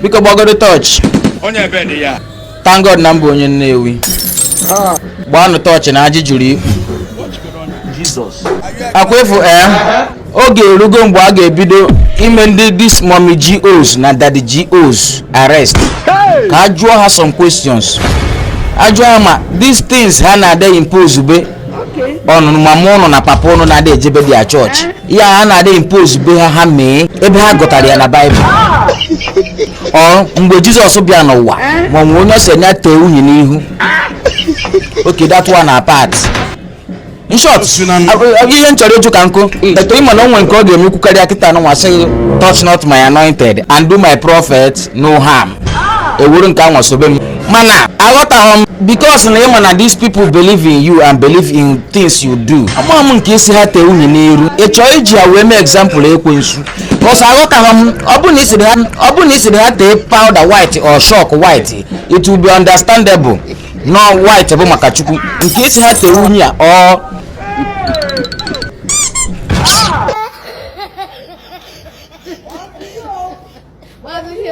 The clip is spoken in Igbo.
Biko gbagoro touch. Onye bed ya. Thank God na mbụ onye Nnewi. Gbaanụ touch na ajị juru ikpu. Jesus. Akwefu oge erugo mgbe a ga-ebido ime ndị this mommy GOs na daddy GOs arrest. Ka a jụọ ha some questions. Ajụọ ha ma these things ha na-ade impose be ọnụnụ mama ụnụ na papa ụnụ na-ade ejebe dia church. Ya ha na-ade impose be ha mee ebe ha gụtara ya na Bible. Mgbe Jizọs bịa n'ụwa ma nwe onye ọsọ nya tee unyi n'ihu. Okay, that one apart. In short, ihe nchọrọ ịjụ ka nkụ eto ịma na onwe nke ọ ga-eme kwukarịa kịta n'ụwa sị touch not my anointed and do my prophet no harm. Ewuru nke anwa sobe m mana aghọtaghị m because na ịma na these people believe in you and believe in things you do. Ama m nke isi ha tee unyi n'iru ịchọ iji ya wee mee example ekwensu because aghọtaghị m ọ bụ na isiri ha tee powder white or chalk white it will be understandable. No white bụ maka Chukwu nke isi ha tee unyi a